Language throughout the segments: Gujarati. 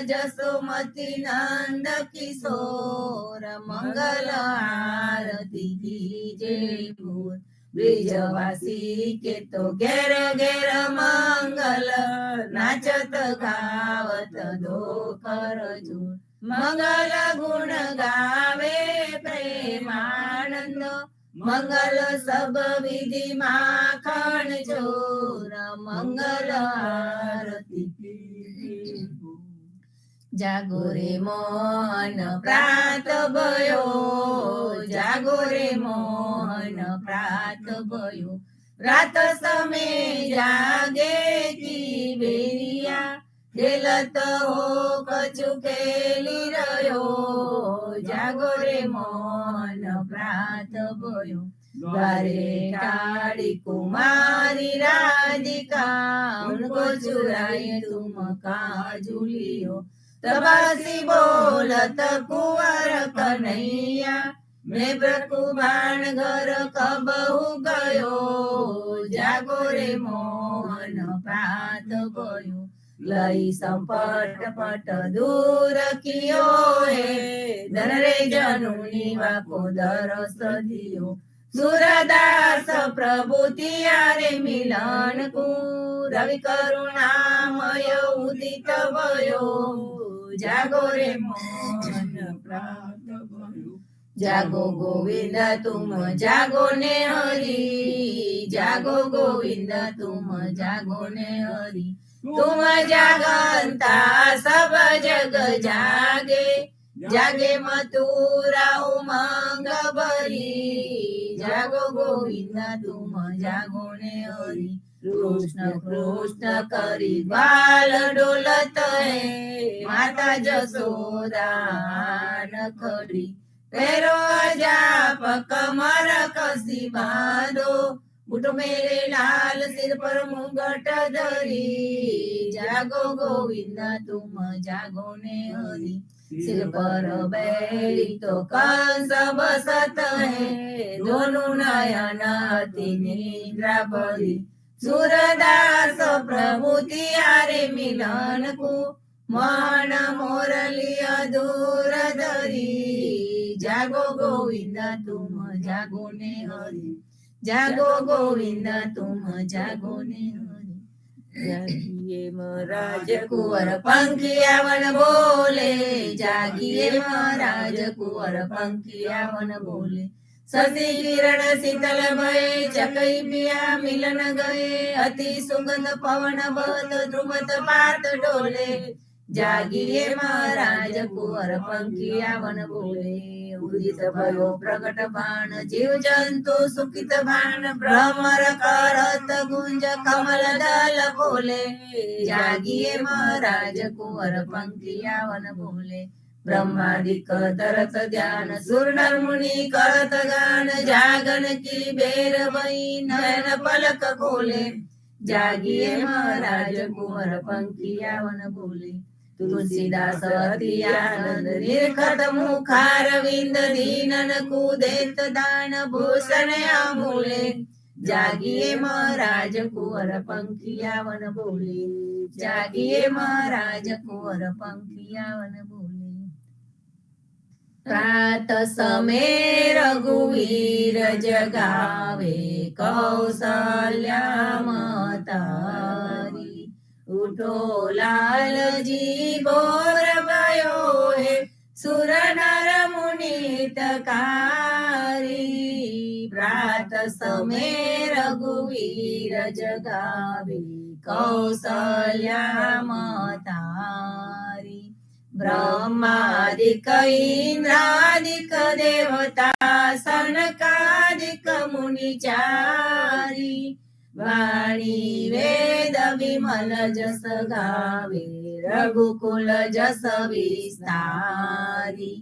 जसोमती नंद किशोर मंगल आरती कीजे बोल ब्रिजवासी के तो घेर घेर मंगल नाचत गावत दो कर जोड़ मंगल गुण गावे प्रेमानंद मंगल सब विधि माखण चोर मंगल आरती जागो रे मोहन प्रात भयो जागो रे मोहन प्रात भयो रात समय जागे की बेरिया खेलत हो कछु खेली रह्यो जागो रे मोहन प्रात भयो द्वारे काली कुमारी राधिका उनको चुराए तुम काजुलियो तबासी बोलत कुंवर कन्हैया मैं प्रकुबाण घर कबहू गयो जागो रे मोहन प्रात भयो लई संपट पट दूर कियो है धन रे जनुनी वाको दरस दियो सूरदास प्रभु तियारे मिलन को रवि करुणामय उदित भयो जागो रे मोहन प्रात भयो जागो गोविंद तुम जागो ने हरि जागो गोविंद तुम जागो ने हरि तुम जागंता सब जग जागे जागे मथुरा उमंग भरी जागो गोविंद तुम जागो ने हरि कृष्ण कृष्ण करी बाल डोलत है माता जसोदा नखरी पैरो जाप कमर कसी बांधो उठ मेरे लाल सिर पर मुंगट धरी जागो गोविंद तुम जागो ने हरि सिर पर बैरी तो कंस बसत है दोनों नयन अति निद्रा भरी सूरदास प्रभु तियारे मिलन को मन मोरलिया दूर धरी जागो गोविंद तुम जागो ने हरि जागो गोविंद तुम जागो ने हरि जागिए महाराज कुंवर पंखिया वन बोले जागिए महाराज कुंवर पंखिया वन बोले शशि किरण शीतल भय चकई पिया मिलन गए अति सुगंध पवन बहत ध्रुवत पात डोले जागिए महाराज कुंवर पंखिया वन बोले उदित भयो प्रकट बाण जीव जंतु सुखित बाण भ्रमर करत गुंज कमल दल बोले जागिए महाराज कुंवर पंखिया वन बोले ब्रह्मादिक तरत ध्यान सुर नर मुनि करत गान जागन की बेर वही नयन पलक खोले जागिए महाराज कुंवर पंखिया वन बोले तुलसीदास अति आनंद निर्खत मुखारविंद दीनन कुदेत दान भूषण अमूले जागिए महाराज कुंवर पंखिया वन बोले जागिए महाराज कुंवर पंखिया वन बोले प्रात समय रघुवीर जगावे कौशल्या मतारी उठो लाल जी बोर भयो है सुर नर मुनितकारी प्रात समय रघुवीर जगावे कौशल्या मतारी ब्रह्मादिक इंद्रादिक देवता सनकादिक मुनिचारी वाणी वेद विमल जस गावे रघुकुल जस विस्तारी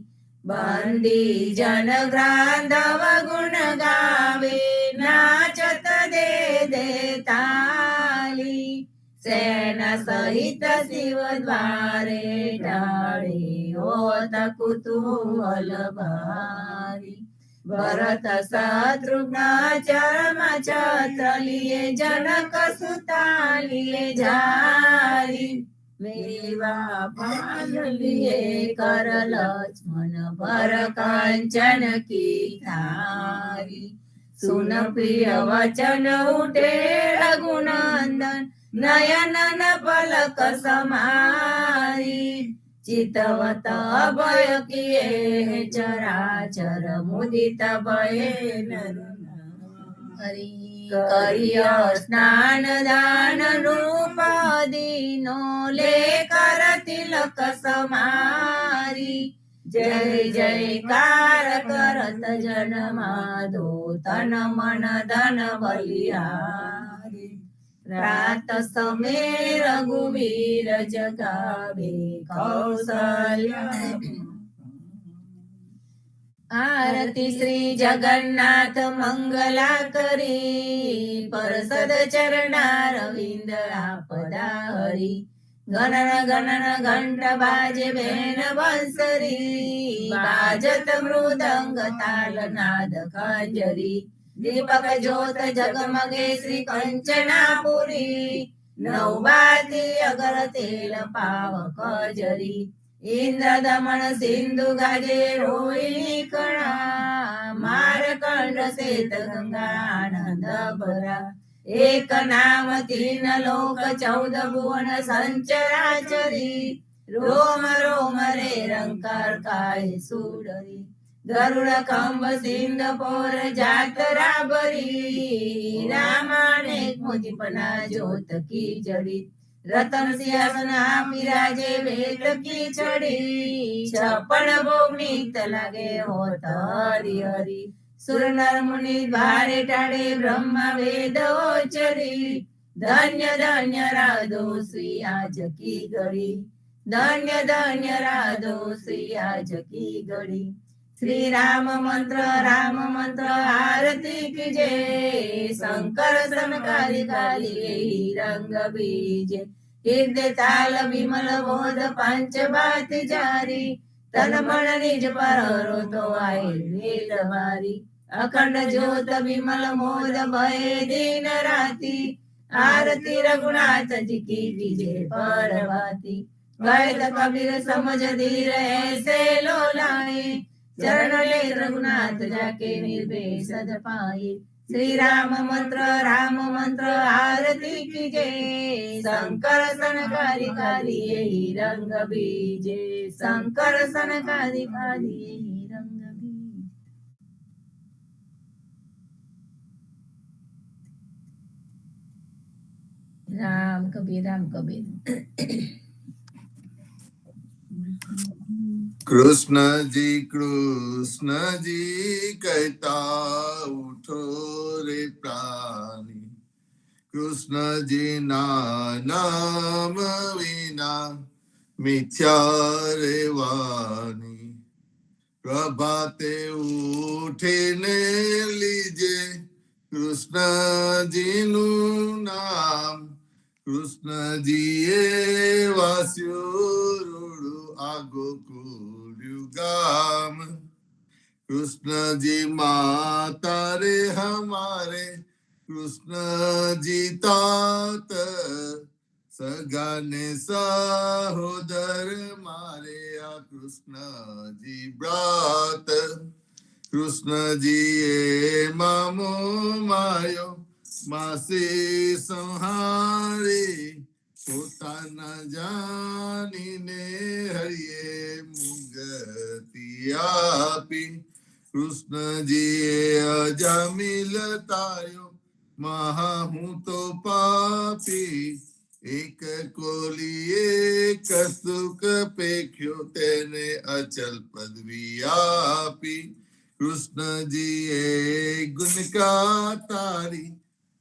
बंदी जन ग्रांधव गुण गावे नाचत दे ताली सेना सहित शिव द्वारे डाळे होत कुतूहल भारी भरत शत्रुघ्न चरम छत्र लिए जनक सुता लिए झारी વેવા પાન લીએ કર લક્ષ્મણ ભર કાંચન કી થારી સુન પ્રિય વચન ઉઠે રઘુનંદન નયન ન પલક સમારી ચિતવત અભય કિએ ચરાચર મુદિત ભયે નર કરીય સ્નાન દાન રૂપાદીનો લે કર તિલક સમારી જય જયકાર કરત જન માધો તન મન ધન બલિહારી રાત સમે રઘુવીર જગાવે કૌશલ્યા આરતી શ્રી જગન્નાથ મંગલા કરી પરસદ ચરણા રવિંદ આપદા હરી ગણન ગણન ઘંટ બાજે બેન બંસરી બાજત મૃદંગ તાલ નાદ ખંજરી દીપક જ્યોત જગમગે શ્રી કંચનાપુરી નવબાતી અગર તેલ પાવક જરી ઇન્દ્ર દમણ સિંધુ ગાજે રોહિણી કણા મારકંડ શેત ગંગા આનંદ ભરા એક નામ તીન લોક 14 ભુવન સંચરાચરી રોમ રોમ રે રંકાર કાય સુડરી ગરુડ કંબ સિંધ પોર જાતરા ભરી રામાને મોતીપના જ્યોત કી જડી રતન સિંહાસન બિરાજે વેદ કી છડી 56 ભોગ નિત લાગે હોત હરી હરી સુર નર મુનિ ભારે ટાળે બ્રહ્મા વેદ ઓચરી ધન્ય ધન્ય રાધો શ્રી આજ કી ગળી ધન્ય ધન્ય રાધો શ્રી આજ કી ગળી શ્રી રામ મંત્ર આરતી કી જય શંકર સંકારી કાલી રંગ બીજે હૃદય તાલ વિમલ બોધ પાંચ બાત જારી તન મન નિજ પર તો આય વેદ મારી અખંડ જ્યોત વિમલ મોદ ભય દિન રાતી આરતી રઘુનાથજી કી બીજે પરવાતી વૈદ કબીર સમજ ધીર ऐसे लो लाए चरण ले रघुनाथ जाके निर्भय सद पाए श्री राम मंत्र आरती की जय शंकर सनकारि काली यही रंग बीजे शंकर सनकारि काली यही रंग बीजे। राम कबीर कृष्ण जी कहता उठो रे प्राणी कृष्ण जी नाम विना मिथ्या रे वाणी प्रभाते उठीने लीजे कृष्ण जी नु नाम कृष्ण जी वास्यो आगो गाम कृष्ण जी माता रे हमारे कृष्ण जी तात सगाने सहोदर मारे कृष्ण जी ब्रात कृष्ण जी मामो मायो मासी संहारी પોતાના જાણીને હરિએ મુગતિ આપી કૃષ્ણજીએ અજામિલ તાર્યો મહા હું તો પાપી એક કોલીએ કસુક પેખ્યો તેને અચલ પદવી આપી કૃષ્ણજીએ ગુણકા તારી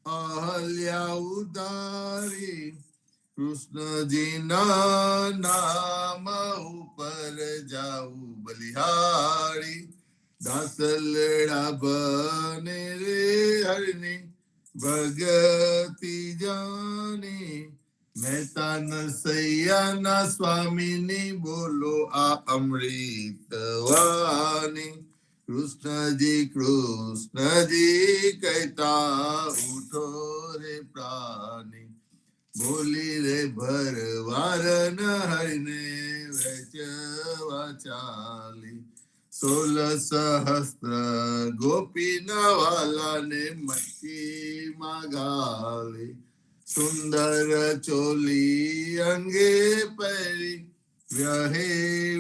અહલ્યા ઉદારી कृष्ण जी नाम ऊपर जाऊ बलिहारी दासलड़ा बने रे हरनी भगति जानी मेहता न सैया न स्वामिनी बोलो आ अमृत वाणी कृष्ण जी कहता उठो रे प्राणी બોલી રે ભરવાર ન હરિને વેચવા ચાલી 16 સહસ્ત્ર ગોપીના વાલાને મટકીમાં ગાલી સુંદર ચોલી અંગે પહેરી વ્યહે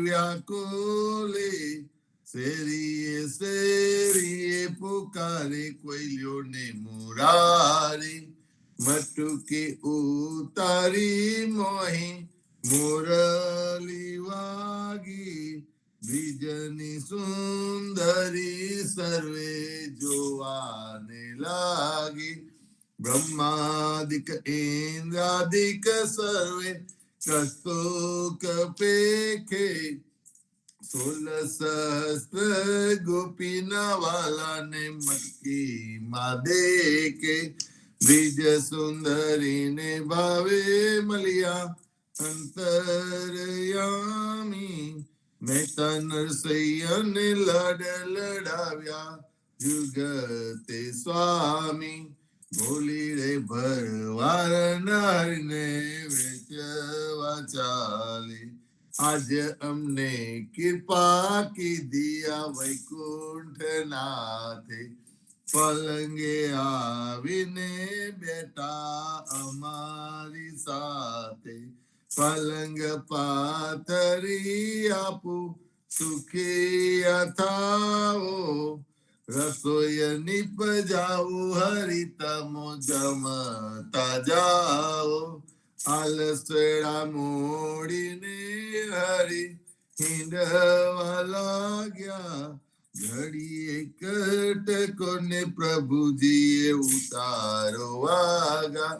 વ્યાકુલી શેરીએ શેરીએ પુકારે કોઈલ્યોને મુરારી મટુકી ઉતારી મોહી મુરલી વાગી બીજની સુંદરી સર્વે જોવાને લાગી બ્રહ્માદિક ઇન્દ્રાદિક સર્વે કસ્તુક પેખે 16 સહસ્ત્ર ગોપીના વાલાને મટકીમાં દેકે બ્રિજ સુંદરીને ભાવે મળ્યા અંતરયામી મહેતા નરસૈયાને લાડ લડાવ્યા જુગતે સ્વામી બોલી રે ભરવાર નારીને વેચવા ચાલી આજ અમને કૃપા કીધી આ વૈકુંઠ નાથે પલંગે આવીને બેટા અમારી સાથે પલંગ પાથરી આપું સુખી અથાવો રસોઈ નિપજાવું હરિતમો જમતા જાઓ આલસડા મોડીને હરી હિંડવા લાગ્યા ઘડીએ કટકોને પ્રભુજીએ ઉતારો વાગા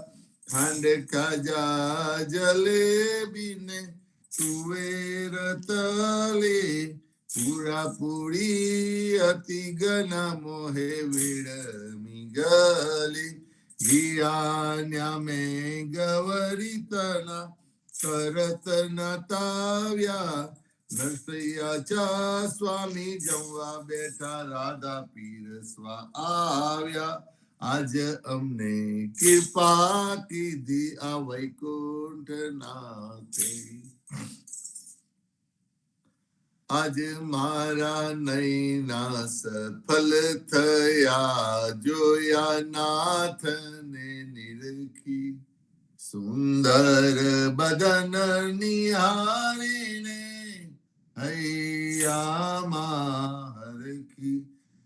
ખાંડ ખાજા જલેબીને તુવેર તલે પૂરા પૂરી અતિ ગના મોહે વિડમી ગલી ગિયાન્યા મેં ગવરીતના તરત નતાવ્યા નરસૈયા ચા સ્વામી જમવા બેઠા રાધા પીરસવા આવ્યા આજ અમને કૃપા કીધી આ વૈકુંઠ નાથે આજ મારા નૈના સફલ થયા જોયા નાથને નિરખી સુંદર બદન નિહારીને હૈયામાં હરખી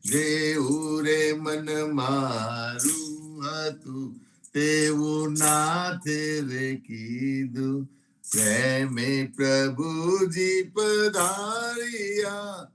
જેવું રે મન મારું હતું તેવું નાથે રે કીધું પ્રેમે પ્રભુજી પધાર્યા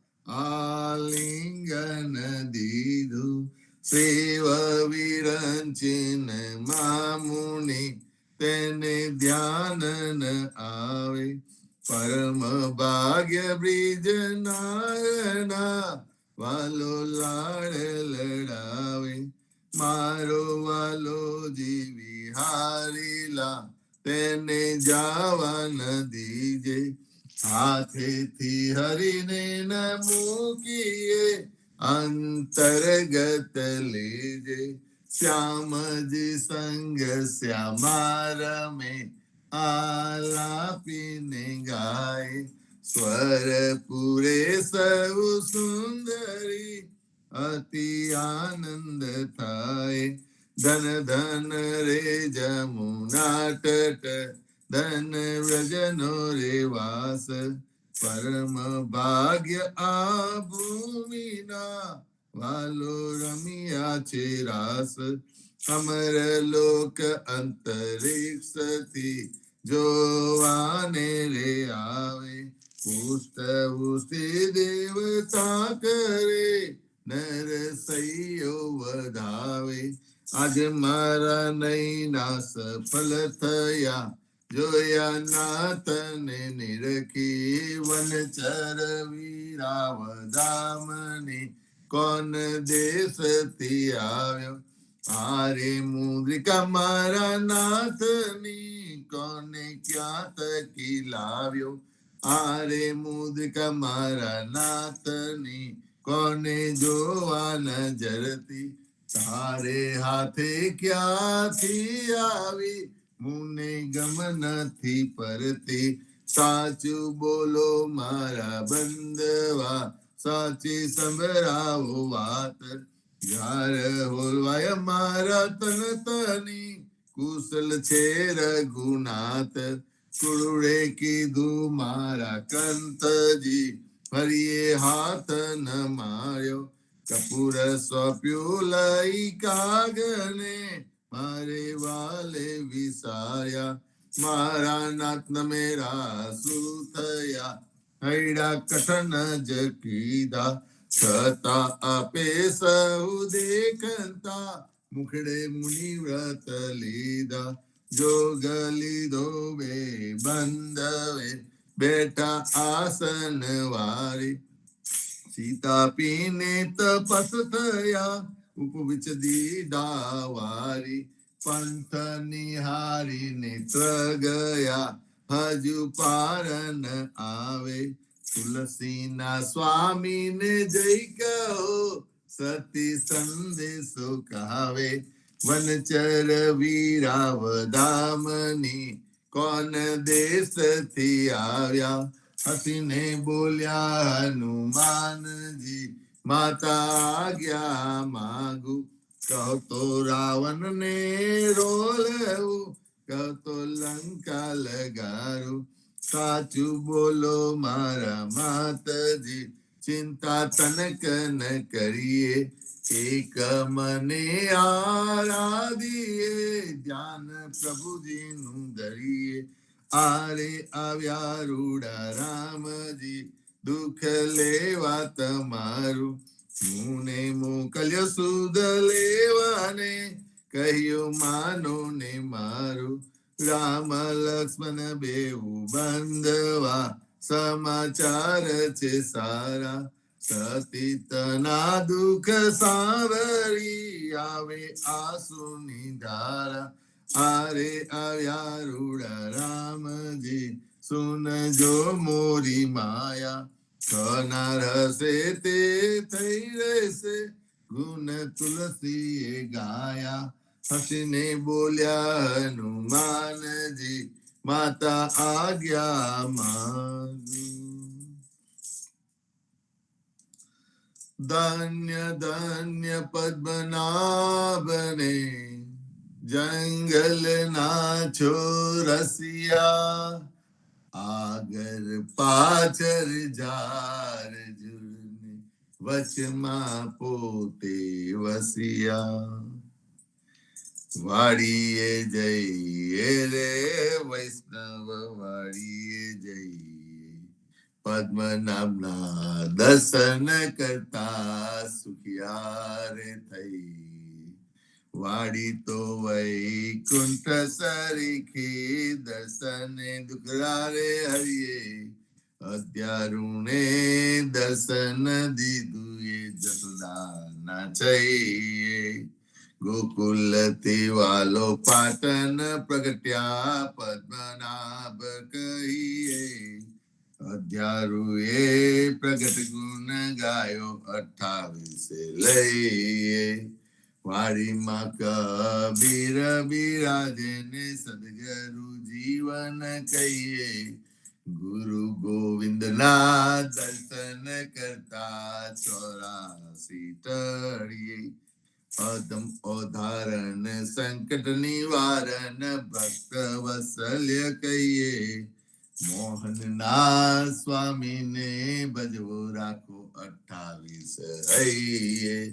આલિંગન દીધું સેવ વિરંચિન મામુનિ તેને ધ્યાન ન આવે પરમ ભાગ્ય બ્રિજ નાયના વાલો લાડ લડાવે મારો વાલો જીવી હારીલા તેને જાવા ન દીજે હાથેથી હરીને ન મૂકીએ અંતર્ગત લેજે શ્યામજી સંગ શ્યામા રમે આલાપીને ગાય સ્વર પૂરે સૌ સુંદરી અતિ આનંદ થાય ધન ધન રે જમુના તટ ધન વ્રજનો રે વાસ પરમ ભાગ્ય આ ભૂમિના વાલો રમિયા છે રાસ અમર લોક અંતરિક્ષથી જોવાને રે આવે પુષ્ટ પુષ્ટિ દેવતા કરે નર સૈયો વધાવે આજ મારા નૈના સફલ થયા જોયા નાથને નિરખી વનચર વીરાવધામને કોન દેશથી આવ્યો આરે મુદ્રિકા મારા નાથની કોને ક્યાં તકી લાવ્યો આરે મુદ્રિકા મારા નાથની કોને જોવા નજરતી તારે હાથે ક્યાંથી આવી મુને ગમ નથી પરતી, સાચું બોલો મારા બંધવા, સાચી સંભળાવો વાત. યાર હોલવાય મારા તન તની, કુશલ છે રઘુનાથ. કુળે કીધું મારા કંતજી, હરિએ હાથ ન માર્યો. કપૂર સોંપ્યું લઈ કાગને, મારે વાલે વિસાર્યા. મારા નાથ મેરા શું થયા, હૈડા કઠન જ કીધા. છતાં આપે સૌ દેખતા, મુખડે મુનિ વ્રત લીધા. જોગ લીધો બે બંધવે, બેઠા આસન વારી. સીતા પીને તપસ થયા, ઉપવિચ દીધા વારી. પંથ નિહારી નેત્ર ગયા, હજુ પાર ન આવે. તુલસીના સ્વામીને જઈ કહો, સતી સંદેશો કહાવે. વનચર વીરાવધામની, કોન દેશથી આવ્યા. હસીને બોલ્યા હનુમાનજી, માતા આજ્ઞા માગું. કહો તો રાવણ ને રોલવું, કહો તો લંકા લગારું. સાચું બોલો મારા માતજી, ચિંતા તનક ન કરીએ. એક મને આરાધીએ, ધ્યાન પ્રભુજીનું ધરીએ. આરે આવ્યા રૂડા રામજી, દુઃખ લેવા તમારું. મુને મોકલ્યો સુદ લેવાને, કહ્યું માનો ને મારું. રામ લક્ષ્મણ બેઉ બંધવા, સમાચાર છે સારા. સતી તના દુઃખ સાવરી, આવે આંસુની ધારા. આરે આવ્યા રૂડા રામજી, સુનજો મોરી માયા. થનાર હશે તે થઈ રહેશે, ગુણ તુલસીએ ગાયા. હસીને બોલ્યા હનુમાનજી, માતા આજ્ઞા માગું. ધન્ય ધન્ય પદ્મનાભને, જંગલના છોરસિયા. આગળ પાછળ જાર જુને, વચમાં પોતે વસિયા. વાડીએ જઈએ રે વૈષ્ણવ, વાડીએ જઈએ. પદ્મનાભના દર્શન કરતા, સુખિયા રે થઈ. વાડી તો વૈકુંઠ સરીખી, દર્શને દુખરા રે હરિએ. અધ્યારુણે દર્શન દીધું, એ જસોદાના છઈએ. ગોકુલથી વાલો પાટણ પ્રગટ્યા, પદ્મનાભ કહીએ. અધ્યારુએ પ્રગટ ગુણ ગાયો, 28 લઈએ. વાડીમાં કબીર બિરાજે ને, સદગુરુ જીવન કહીએ. ગુરુ ગોવિંદના દર્શન કરતા, 84 ટળીએ. અધમ અવધારણ સંકટ નિવારણ, ભક્ત વત્સલ્ય કહીએ. મોહનના સ્વામીને ભજવો રાખો, 28 હૈયે.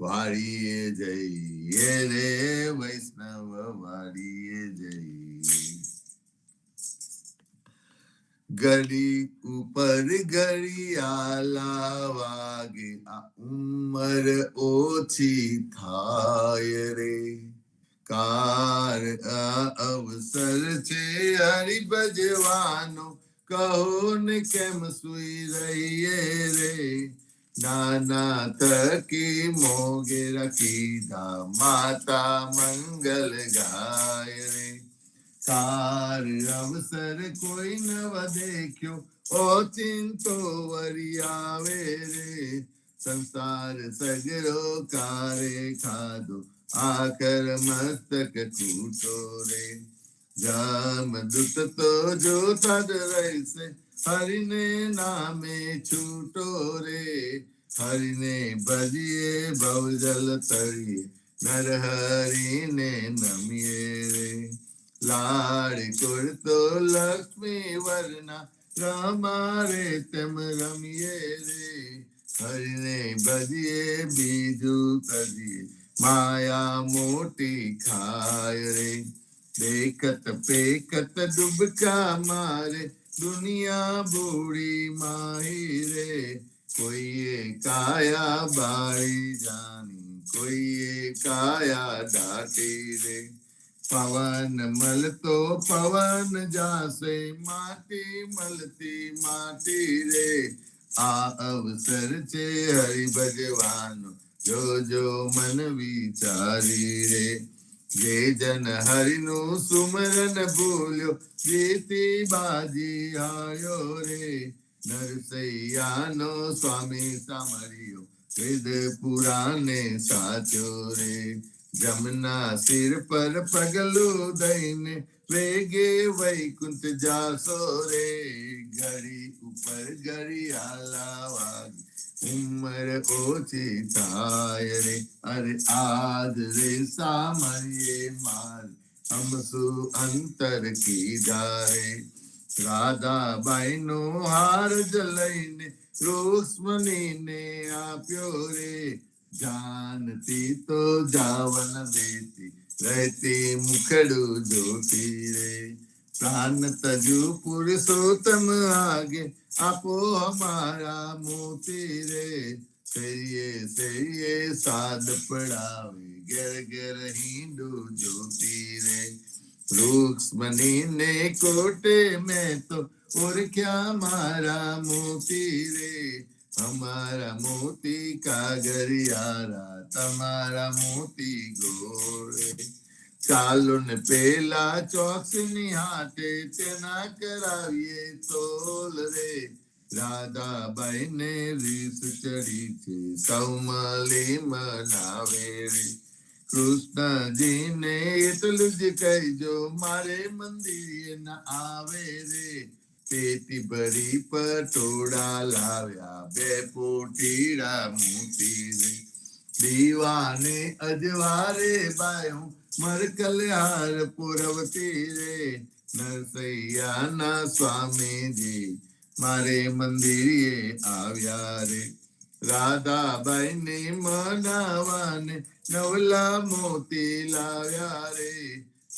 વાડીએ જઈએ રે વૈષ્ણવ, વાડીએ જઈએ. ઘડી ઉપર ઘડિયાળા વાગે, આ ઉંમર ઓછી થાય રે. કાર આ અવસર છે હરિ ભજવાનો, કહો ને કેમ સુઈ રહીએ રે. નાના થકી મોગેરા કીધા, માતા મંગલ ગાય રે. કાર અવસર કોઈ નવ દેખ્યો, ઓચિંતો વરી આવે રે. સંસાર સગરો કારે ખાધો, આકર મસ્તક તૂટો રે. જમદૂત તો જોતા જ રહેશે, હરિને નામે છૂટો રે. હરિને ભજીએ ભવજલ તરીએ, નર હરિને નમીએ રે. લાડ કરતો લક્ષ્મી વર્ણા, રમારે તેમ રમીએ રે. હરિને ભજીએ બીજું કજીએ, માયા મોટી ખાય રે. દેખત પેકત ડૂબકા મારે, દુનિયા બુડી માહી રે. કોઈએ કાયા બાળી જાની, કોઈએ કાયા દાટી રે. પવન મળતો પવન જાશે, માટી મળતી માટી રે. આ અવસર છે હરિ ભગવાનો, જોજો મન વિચારી રે. જે જન હરિનું સુમરન ભૂલ્યો, જીતી બાજી હાર્યો રે. નરસૈયાનો સ્વામી સામર્યો, વેદ પુરાણે સાચો રે. જમના સિર પર પગલું દઈને, વેગે વૈકુંઠ જાશો રે. ઘડી ઉપર ઘડી આલાવા, ઉંમર ઓછી થાય રે. અરે આજ રે સામર્યે માર, હમ શું અંતર કીધા રે. રાધાબાઈ નો હાર જ લઈને, રુક્ષ્મણીને આપ્યો રે. જાનતી તો જાવન દેતી, રહેતી મુખડું જોતી રે. પ્રાણ તજુ પુરુષોત્તમ આગે, આપો હમારા મોતી રે. સૈયે સાદ પડાવે, ઘેર ઘેર હિંડું જોતી રે. રૂક્ષ્મણીને કોટે મેં તો ઓળખ્યા મારા મોતી રે. हमारा मोती कागरियारा, તમારા મોતી ગોળે. ચાલો ને પેલા ચોકસની હાથે, તેના કરાવીએ તોલ રે. રાધાબાઈ ને રીસ ચડી છે, સૌમલી મનાવે રે. કૃષ્ણજીને એટલું જ કહેજો, મારે મંદિરે ના આવે રે. પેટી ભરી પટોળા લાવ્યા, બે પોટીડા મોતી રે. દીવાને અજવારે બાયું, મરકલ્યાર પુરવતી રે. નરસૈયાના સ્વામીજી મારે મંદિરે આવ્યા રે. રાધાબાઈ ને મનાવાને, નવલા મોતી લાવ્યા રે.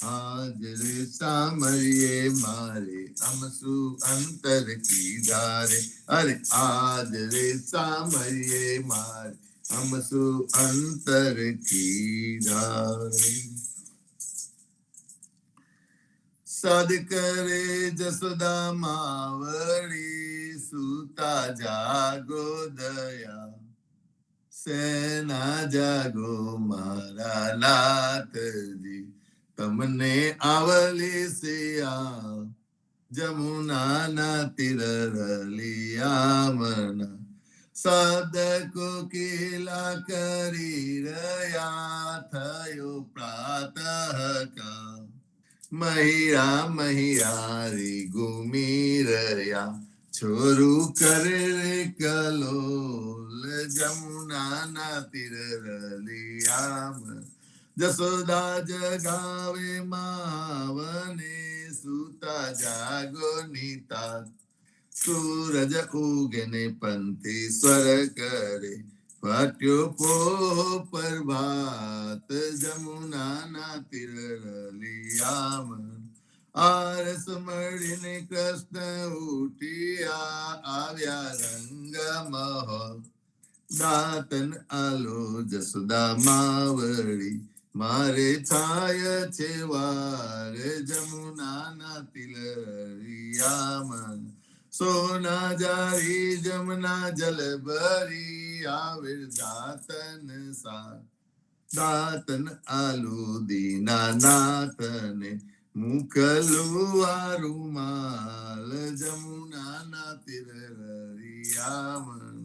આજ રે સામર્યે મારે, હમ શું અંતર કીધા રે. અરે આજ રે સામર્યે મારે, હમ શું અંતર કીધા રે. સદ કરે જસોદા માવડી, સુતા જાગો દયા. સેના જાગો મારા નાથજી, તમને આવલી સિયા. જમુના ના તીર રલિયામના, સાધકો કેલા કરી રહ્યા. થયો પ્રાતઃ કાળ, મહિરા મહિયારી ઘૂમી રહ્યા. છોરું કરે રે કલોલ, જમુના ના તીર રલિયામના. જસોદા જગાવે માવને, સુતા જાગો નીતા. સૂરજ ઉગને પંથી સ્વર કરે, ફાટ્યો પ્રભાત. જમુના ના તીર રલિયામન, આરસ મળીને કૃષ્ણ ઉઠ્યા. આવ્યા રંગ મહોલ, દાતન આલો જસોદા માવડી. મારે થાય છે વાર, જમુના ના તિલ રલિયામન. સોના જારી જમના જલ ભરી, આવે દાતન સાર. દાતન આલુ દીના નાથને, મુકલું આ રૂમાલ. જમુના ના તીર રલિયામન,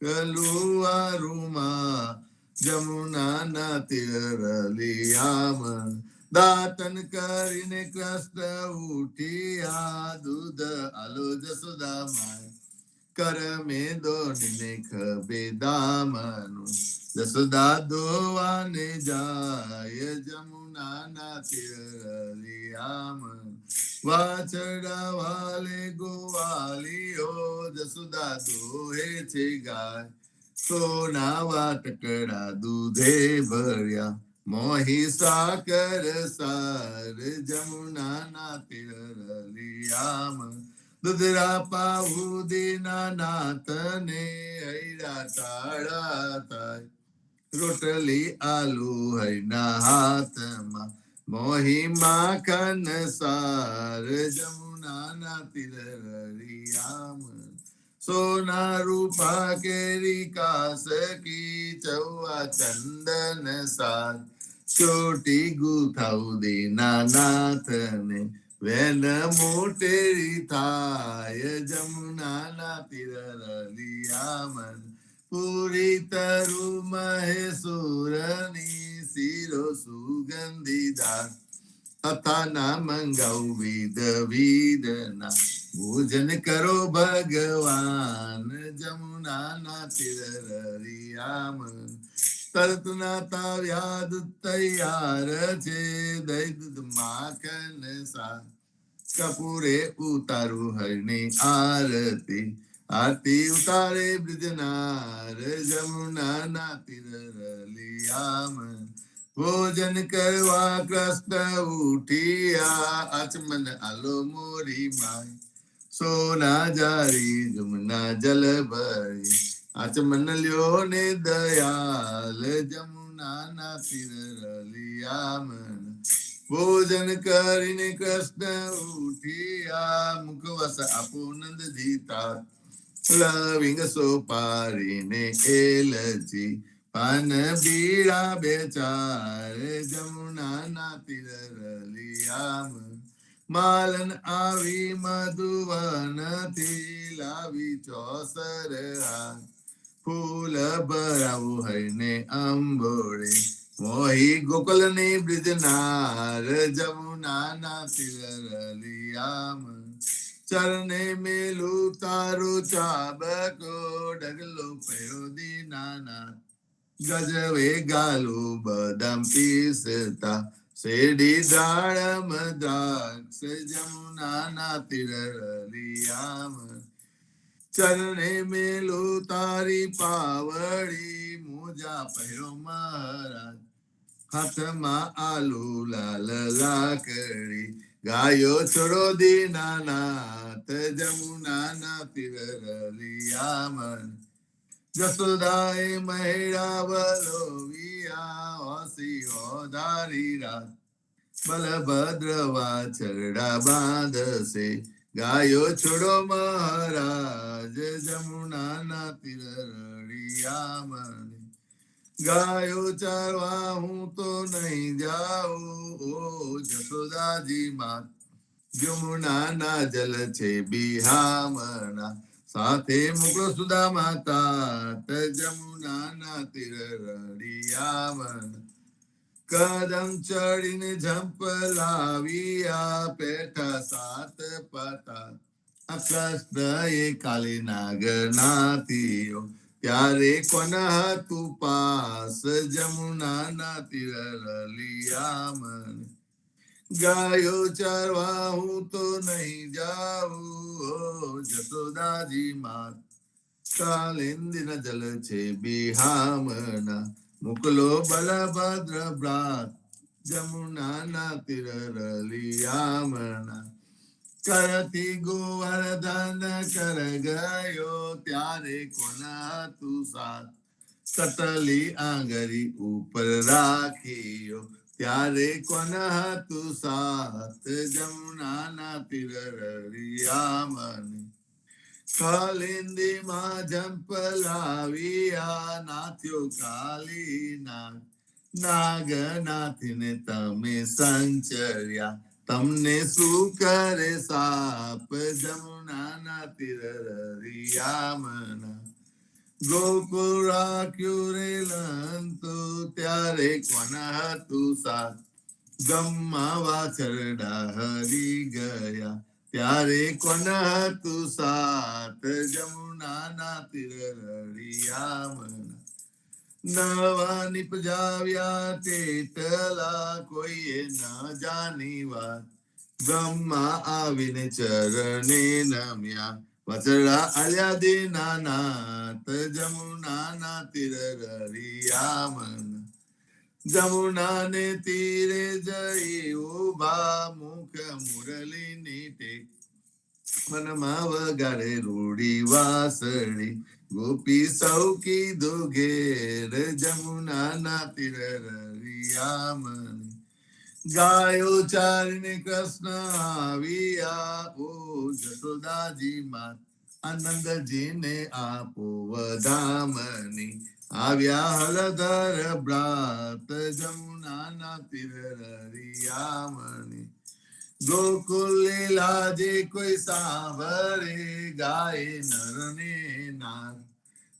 કલુઆરુમાં. જમુના ના તીર રલિયામન, દાતન કરીને કૃષ્ણ ઉઠ્યા, દૂધ આલો જસોદા માય, કર મેં દોડીને ખભે દામનું, જસોદા દોવાને જાય, જમુનાના તીરલિયામન, વાછડા વાલે ગોવાલીઓ, જસોદા દોહે છે ગાય, સોના વાટકડા દૂધે ભર્યા, મોહી સાકર સાર, જમુનાના તીરલિયામન, દુધરા પાઉદીના નાતને, હૈરા તાળા થાય, રોટલી આલુ હૈના હાથમાં, મોહી માખન સાર, જમુનાના તીરલિયામન, સોના રૂપા કેરી કાસકી, ચૌવા ચંદન સાર, ચોટી ગુથાઉદીના નાથને, વેન મોટેરી થાય, જમુનાના તીરલિયામન, પૂરી તરુ મહેસુરની, શિરો સુગંધીદાર, અથાના મંગાઉ વિધ વિધના, ભોજન કરો ભગવાન, જમુનાના તીરલિયામન, તરત ના તાવ્યા દૂધ તૈયાર છે, દહીં દૂધ માખન સા, કપૂરે ઉતારું હરની આરતી, આરતી ઉતારે બ્રિજનાર, જમુનાના તીરલિયામન, ભોજન કરવા કૃષ્ણ ઉઠિયા, આચમન આલો મોરી માય, સોના જારી જમુના જલ ભરી, આચમન લ્યો ને દયાલ, જમુનાના તીરલિયામન, ભોજન કરીને કૃષ્ણ ઉઠિયા, મુખવસ આપો નંદજી તાર, લવિંગ સોપારીને એલચી, પાન બીડા બે ચાર, જમુનાના તીરલિયામન, માલન આવી મધુવનથી, લાવી ચોસર હાર, ફૂલ ભરાવું હઈને અંબોળે, મોહી ગોકુલની બ્રિજનાર, જમુનાના તીરલિયામન, ચરણે મેલું તારું ચાબકો, ડગલો પયો દીનાનાથ, ગજવે ગાલું બદામ પીસતા, શેરડી દાડમ દ્રાક્ષ, જમુનાના તીરલિયામન, ચરણે મેલું તારી પાવડી, મોજા પહેરો મહારાજ, હાથમાં આલુ લાલ લાકડી, ગાયો છોડો દીનાનાથ, જમુનાના તીરલિયામન, જસોદાએ મહેડા વલોવિયા, હોસી હોધારી રાત, બલભદ્ર વાછરડા બાંધશે, ગાયો છોડો મહારાજ, જમુનાના તીરલિયામન, ગાયો ચારવા હું તો નહીં જાઉં, ઓ જશોદાજી માત, જમુનાના જલ છે બિહામણા, સાથે મોકલો સુદા માતા, જમુનાના તીરલિયામન, કદમ ચડીને ઝંપલાવ્યા, પેઠા સાત પતા, કૃષ્ણએ કાલી નાગનાથીઓ, ત્યારે કોન હતું પાસ, જમુનાના તીરલિયામન, ગાયો ચારવા હું તો નહીં જાઉં, જશોદાજી માત, કાલિંદીના જલ છે બિહામણા, મોકલો બલભદ્ર ભ્રાત, જમુનાના તીરલિયામન, કરથી ગોવર્ધન કર ગયો, ત્યારે કોન હતું સાથ, કટલી આંગળી ઉપર રાખીયો, ત્યારે કોન હતું સાથ, જમુનાના તીરલિયામન, કાલિંદી માં ઝંપલાવ્યા, નાથ્યો કાલી નાગ, નાગનાથને તમે સંચર્યા, તમને શું કરે સાપ, જમુનાના તીરલિયામન, ગોકુળ રાખ્યું રે લંતુ, ત્યારે કોન હતું સાથ, ગમમાં વાછરડા હરી ગયા, ત્યારે કોણ હતું સાથ, જમુનાના તીર રળિયા મન. નવા નિપજાવ્યા તેટલા કોઈએ ન જાની વાત, બ્રહ્મા આવીને ચરણે નમ્યા, વચડા આલ્યા દીનાનાથ, જમુનાના તીર રળિયા મન. જમુનાને તીરે જઈ ઉભા, મુખ મુરલીની ટેક, મનમાં વગાડે રૂડી વાસળી, ગોપી સૌ કીધું ઘેર, જમુનાના તીર રળિયા મન. ગાયો ચારીને કૃષ્ણ આવ્યા, ઓ જશોદાજી માત, આનંદજીને આપો વધામણી, આવ્યા હળધર બ્રાત, જમુનાના તીર રળિયા મન. ગોકુલ લીલા જે કોઈ સાંભળે, ગાય નર ને નાર,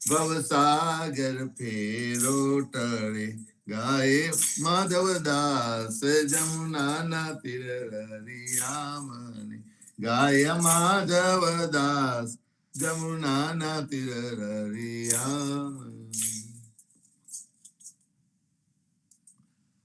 ભવસાગર ફેરો ટળે, ગાય માધવદાસ, જમુનાના તીર રળિયા મન. ગાય માધવદાસ, જમુનાના તીર રળિયા મન.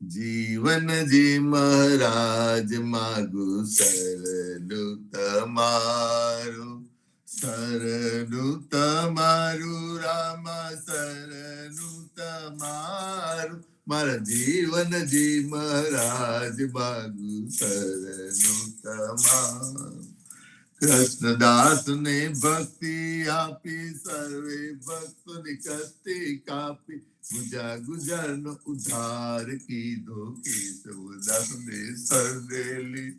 જીવનજી મહારાજ માગુ શરણું તમારું, શરણું તમારું રામા, શરણું તમારું. મારા જીવનજી મહારાજ માગુ શરણું તમારું. કૃષ્ણદાસ ને ભક્તિ આપી, સર્વે ભક્તોની કષ્ટી કાપી, ગુજા ગુજરનો ઉદ્ધાર કીધો, કેશવદાસ ને સરદેલી.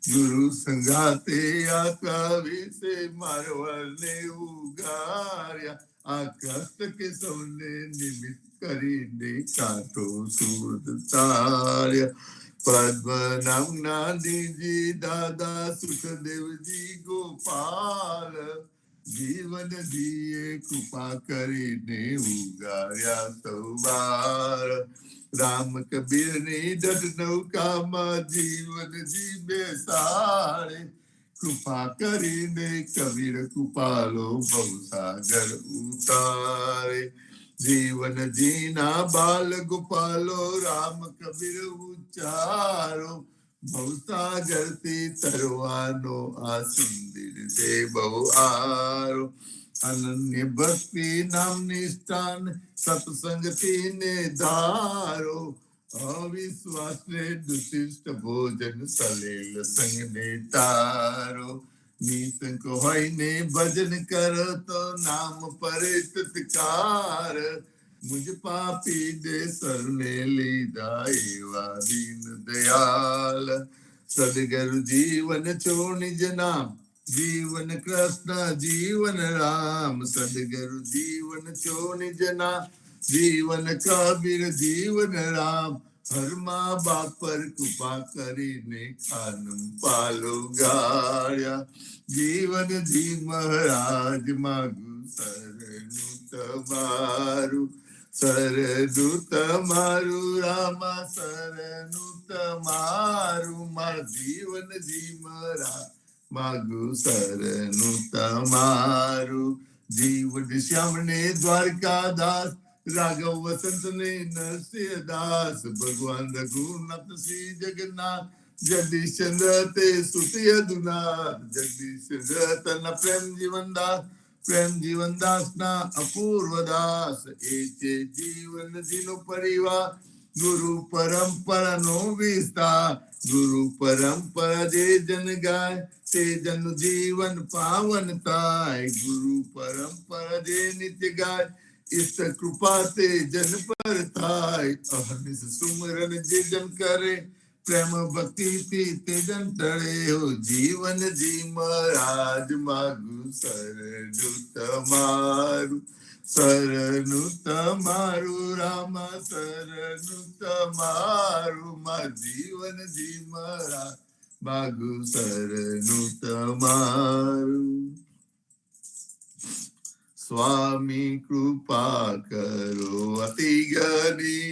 ગુરુ સંગાતે આકા વિશે મારવાને ઉગાર્યા, આ કષ્ટ કે સૌને નિમિત્ત કરીને કાંઠો સુદ તાર્યા. પદ્મનામ નાનીજી દાદા, સુખદેવજી ગોપાલ, જીવનજીએ કૃપા કરીને ઉગાર્યા સૌ બાર. રામ કબીર ની દઢ નૌકામાં જીવનજી બેસાડે, કૃપા કરીને કબીર કૃપાલો ભવસાગર ઉતારે. જીવનજીના બાલ ગોપાલો, રામ કબીર ઉચ્ચારો, ભવસાગરથી તરવાનો આ સુંદર છે બહુ આરો. અનન્ય ભક્તિ નામ નિષ્ઠાન, સત્સંગથી ને ધારો, અવિશ્વાસ ને દુશિષ્ટ ભોજન, સલેલ સંગ ને તારો. નિસંક હોઈને ભજન કરો તો નામ પરે તિતકાર, મુજ પાપી દે સરને લીધા એવા દીન દયાલ. સદગુરુ જીવન છો નિજ નામ, જીવન કૃષ્ણ જીવન રામ. સદગુરુ જીવન છો નિજ નામ, જીવન કબીર જીવન રામ. હર મા બાપ પર કૃપા કરીને ખાનમ પાલો ગાળ્યા. જીવનજી મહારાજ માગુ શરણું તમારું, શરણું તમારું રામા, શરણું તમારું. મારા જીવનજી મહારાજ માગુ શરણું તમારું. જીવન શ્યામ ને દ્વારકાદાસ, રાઘવ વસંત ને નરસિંહદાસ. ભગવાન રઘુનાથ શ્રી જગન્નાથ, જગદીશ ચંદ્ર તે સુતિ અદુનાથ. જગદીશ ચંદ્ર તના પ્રેમ જીવનદાસ, પ્રેમ જીવનદાસ ના અપૂર્વ દાસ. એ છે જીવનજી નો પરિવાર, ગુરુ પરંપરા નો વિસ્તાર. ગુરુ પરંપરા જે જન ગાય, તે જન જીવન પાવન થાય. ગુરુ પરંપરા જે નિત્ય ગાય, ઈષ્ટ કૃપા તે જન પર થાય. અહર્નિશ સુમરન જે જન કરે, પ્રેમ ભક્તિ થી તે જન ટળે. હો જીવનજી મહારાજ માગુ શરણું તમારું, શરણું તમારું રામા, શરણું તમારું. મા જીવનજી મહારાજ માગુ શરણું તમારું. સ્વામી કૃપા કરો અતિ જ્ઞાની,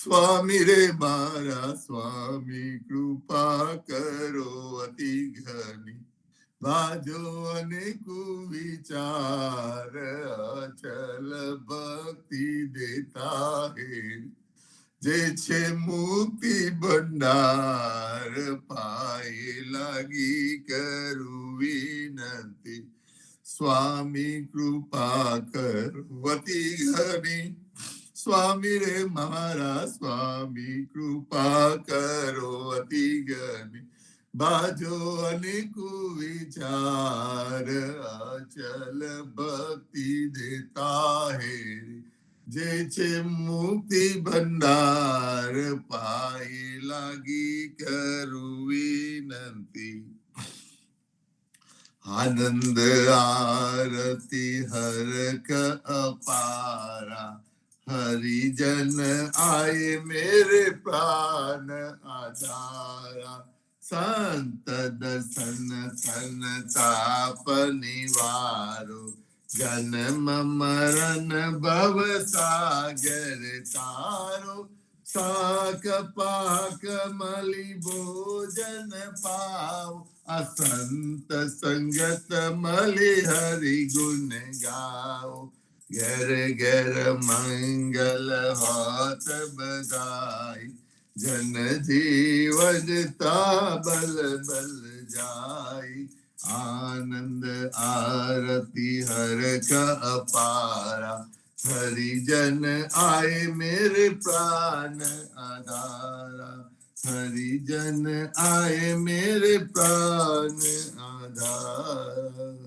સ્વામી રે મારા સ્વામી કૃપા કરો અતિ ઘની બાજો અને કુવિચાર અચલ ભક્તિ દેતા હે જે છે મુક્તિ ભંડાર પાયે લાગી કરું વિનંતી સ્વામી કૃપા કરવતી ઘની સ્વામી રે મારા સ્વામી કૃપા કરો અતિ ઘની બાજો અને કુવિચાર અચલ ભક્તિ દેતા હે જે છે મુક્તિ ભંડાર પાયે લાગી કરું વિનંતી આનંદ આરતી હરક અપારા હરિજન આય મેરે પ્રાણ આધારા સંત દર્શન સંતાપ નિવારો જન્મ મરણ ભવ સાગર તારો સાક પાક મલી ભોજન પાવ અસંત સંગત મલી હરિ ગુણ ગાઓ ઘેર ઘેર મંગલ હોત બધાઈ જન જીવનતા બલ બલ જાય આનંદ આરતી હરક અપારા હરિજન આય મેરે પ્રાણ આધારા હરિજન આય મેરે પ્રાણ આધારા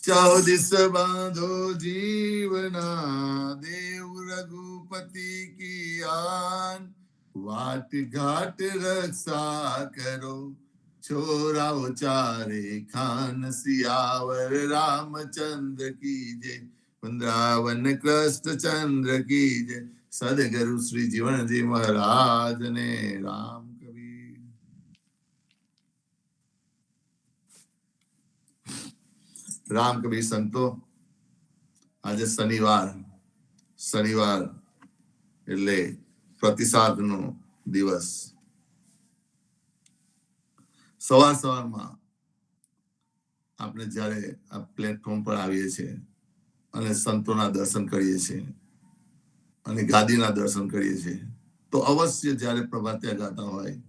चौदिस बांधो जीवना देव रघुपति की आन वाट घाट रक्षा करो छोराओ चारे खान सियावर रामचंद्र की जय वृंदावन कृष्ण चंद्र की जय सदगुरु श्री जीवन जी महाराज ने राम कबीर રામ કબીર સંતો આજે શનિવાર એટલે પ્રતિસાદનો દિવસ સવારમાં આપણે જ્યારે આ પ્લેટફોર્મ પર આવીએ છીએ અને સંતોના દર્શન કરીએ છીએ અને ગાદીના દર્શન કરીએ છીએ તો અવશ્ય જ્યારે પ્રભાત્યા ગાતા હોય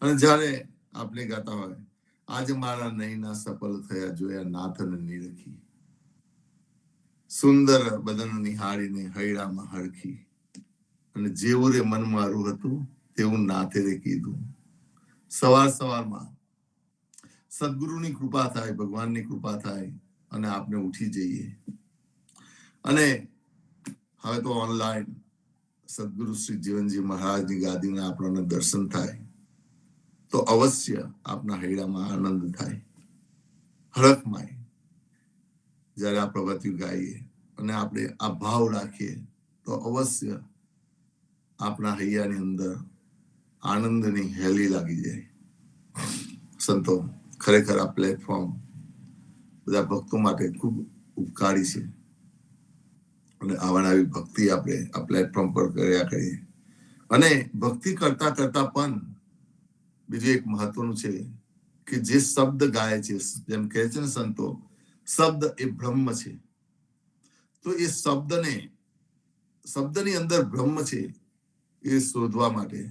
અને જ્યારે આપણે ગાતા હોય આજે મારા નૈના સફળ થયા જોયા નાથને નિરખી સુંદર બદન નિહાળીને હૈડામાં હરખી અને જેવું રે મન મારું હતું તેવું નાથે રે કીધું સવારમાં સદગુરુની કૃપા થાય ભગવાનની કૃપા થાય અને આપણે ઉઠી જઈએ અને હવે તો ઓનલાઈન સદગુરુ શ્રી જીવનજી મહારાજની ગાદીના આપણને દર્શન થાય તો અવશ્ય આપના હૈડામાં આનંદ થાય હરખમાય જ્યારે આ પ્રવૃત્તિ ગાઈએ અને આપણે આ ભાવ રાખીએ તો અવશ્ય આપણા હૈયાની અંદર આનંદની હેલી લાગી જાય સંતો ખરેખર આ પ્લેટફોર્મ બધા ભક્તો માટે ખૂબ ઉપકારી છે અને આવી ભક્તિ આપણે આ પ્લેટફોર્મ પર કર્યા કરીએ અને ભક્તિ કરતા પણ બીજું એક મહત્વનું છે કે જે શબ્દ ગાય છે જેમ કહે છે ને સંતો શબ્દ એ બ્રહ્મ છે તો એ શબ્દની અંદર બ્રહ્મ છે એ શોધવા માટે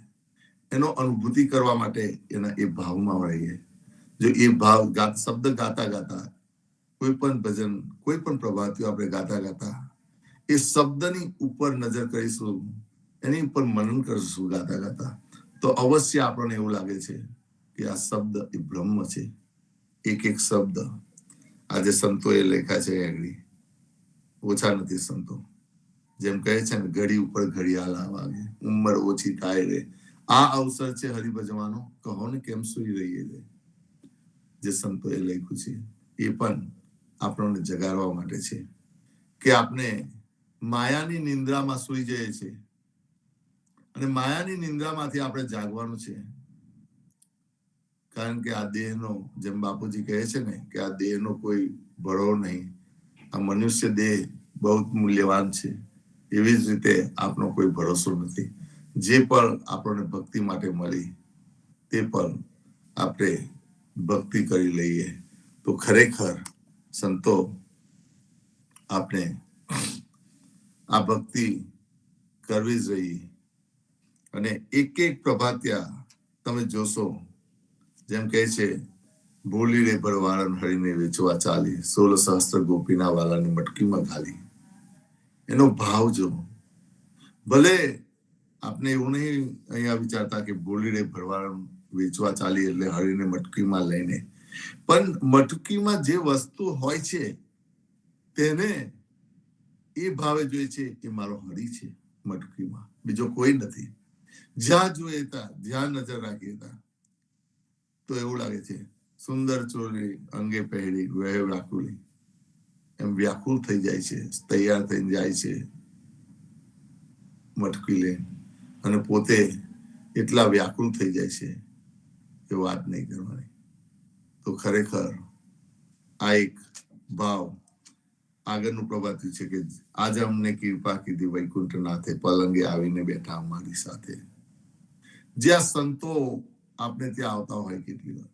એનો અનુભૂતિ કરવા માટે એના એ ભાવમાં રહીએ જો એ ભાવ શબ્દ ગાતા કોઈ પણ ભજન કોઈ પણ પ્રભાતિઓ આપણે ગાતા એ શબ્દની ઉપર નજર કરીશું એની ઉપર મનન કરીશું ગાતા તો અવશ્ય આપણને એવું લાગે છે કે આ શબ્દ એ બ્રહ્મ છે એક શબ્દ આજે સંતોએ લખ્યા છે આગળ ઓછા નથી સંતો જેમ કહે છે ને ઘડી ઉપર ઘડિયાળ વાગે ઉંમર ઓછી થાય રે આ અવસર છે હરિભજવાનો કહો ને કેમ સુઈ રહીએ રે જે સંતોએ લખ્યું છે એ પણ આપણને જગાડવા માટે છે કે આપણે માયાની નિંદ્રામાં સુઈ જઈએ છીએ અને માયાની નિંદ્રામાંથી આપણે જાગવાનું છે કારણ કે આ દેહનો જેમ બાપુજી કહે છે ને કે આ દેહનો કોઈ ભળો નહીં આ મનુષ્ય દેહ બહુ મૂલ્યવાન છે એવી જ રીતે આપનો કોઈ ભરોસો નથી. જે પણ આપણને ભક્તિ માટે મળી તે પણ આપણે ભક્તિ કરી લઈએ તો ખરેખર સંતો આપણે આ ભક્તિ કરવી જ જોઈએ. અને એક એક પ્રભાત્યા તમે જોશો, જેમ કહે છે, બોલી રે ભરવાળન હરીને વેચવા ચાલી, 16 સહસ્ત્ર ગોપીના વાલાની મટકીમાં ઘાલી. એનો ભાવ જો, ભલે આપણે એવું નહીં અહીંયા વિચારતા કે બોલી રે ભરવાળન વેચવા ચાલી એટલે હરીને મટકીમાં લઈને, પણ મટકીમાં જે વસ્તુ હોય છે તેને એ ભાવે જોઈએ છે કે મારો હરી છે મટકીમાં, બીજો કોઈ નથી. જ્યાં જોઈએ ત્યાં, જ્યાં નજર રાખીએ ત્યાં તો એવું લાગે છે સુંદર ચોરી અંગે પહેરી વહે વ્યાકુલી, એમ વ્યાકુલ થઈ જાય છે, તૈયાર થઈ જાય છે મટકી લે, અને પોતે એટલા વ્યાકુલ થઈ જાય છે એ વાત નહીં કરવાની. તો ખરેખર આ એક ભાવ આગળનું પ્રભાત્યું છે કે આજે અમને કૃપા કીધી વૈકુંઠનાથે, પલંગે આવીને બેઠા અમારી સાથે. જ્યાં સંતો આપણે ત્યાં આવતા હોય કેટલી વાર,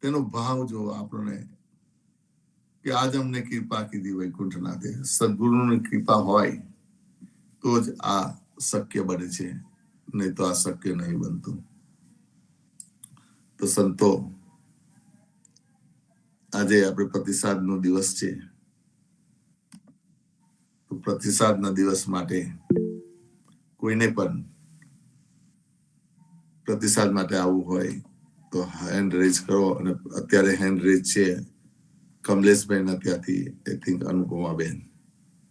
તેનો ભાવ જો આપણને કે આજ અમને કૃપા કીધી વૈકુંઠનાથે, સદગુરુની કૃપા હોય તો જ આ શક્ય બને છે, નહીં તો આ શક્ય નહીં બનતું. તો સંતો, આજે આપણે પ્રતિસાદનો દિવસ છે, તો પ્રતિસાદના દિવસ માટે કોઈને પણ પ્રતિસાદ માટે આવવું હોય તો હેન્ડ રેઝ કરો. અને અત્યારે હેન્ડ રેઝ છે કમલેશભાઈ ના ત્યાંથી, આઈ થિંક અનુપમાબેન,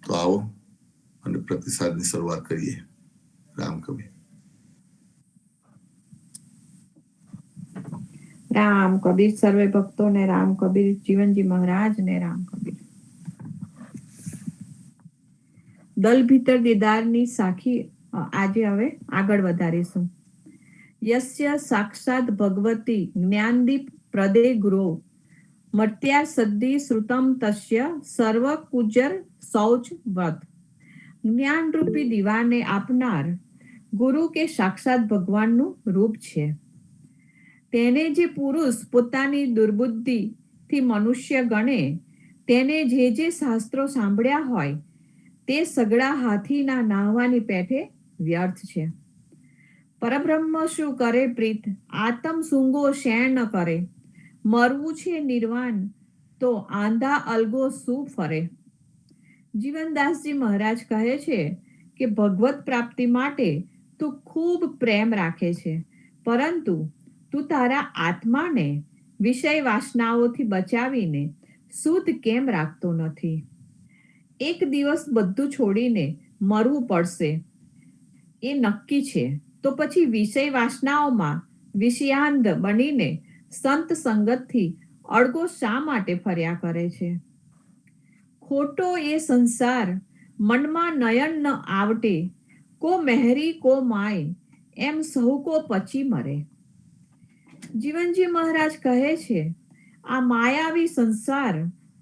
તો આવો અને પ્રતિસાદની શરૂઆત કરીએ. રામ કબીર. રામ કબીર સર્વે ભક્તોને રામ કબીર, જીવનજી મહારાજ ને રામ કબીર. દલ ભીતર દીદારની સાખી આજે હવે આગળ વધારીશું. યસ્ય સાક્ષાત ભગવતી જ્ઞાનદીપ પ્રદે ગુરો, મર્ત્યાર સદ્ધિ શ્રુતમ તસ્ય સર્વ કુજર શૌચ વ્રત. જ્ઞાન રૂપી દીવાને આપનાર ગુરુ કે સાક્ષાત ભગવાનનું રૂપ છે. તેને જે પુરુષ પોતાની દુર્બુદ્ધિથી મનુષ્ય ગણે, તેને જે શાસ્ત્રો સાંભળ્યા હોય તે સગડા હાથીના નાહવાની પેઠે વ્યર્થ છે. પરબ્રહ્મ શું કરે પ્રીત, આતમ સૂંગો શેણ ન કરે. મરવું છે નિર્વાણ તો આંધા અલગો શું ફરે. જીવનદાસજી મહારાજ કહે છે કે ભગવત પ્રાપ્તિ માટે તું ખૂબ પ્રેમ રાખે છે, પરંતુ તું તારા આત્માને વિષય વાસનાઓથી બચાવીને શુદ્ધ કેમ રાખતો નથી. એક દિવસ બધું છોડીને મરવું પડશે એ નક્કી છે, તો પછી વિષય વાસનાઓમાં વિષયાંધ બનીને સંત સંગતથી અળગો શા માટે ફર્યા કરે છે. ખોટો એ સંસાર મનમાં નયન ન આવટે, કો મહેરી કો માય એમ સહુ કો પછી મરે. જીવનજી મહારાજ કહે છે, આ માયાવી સંસાર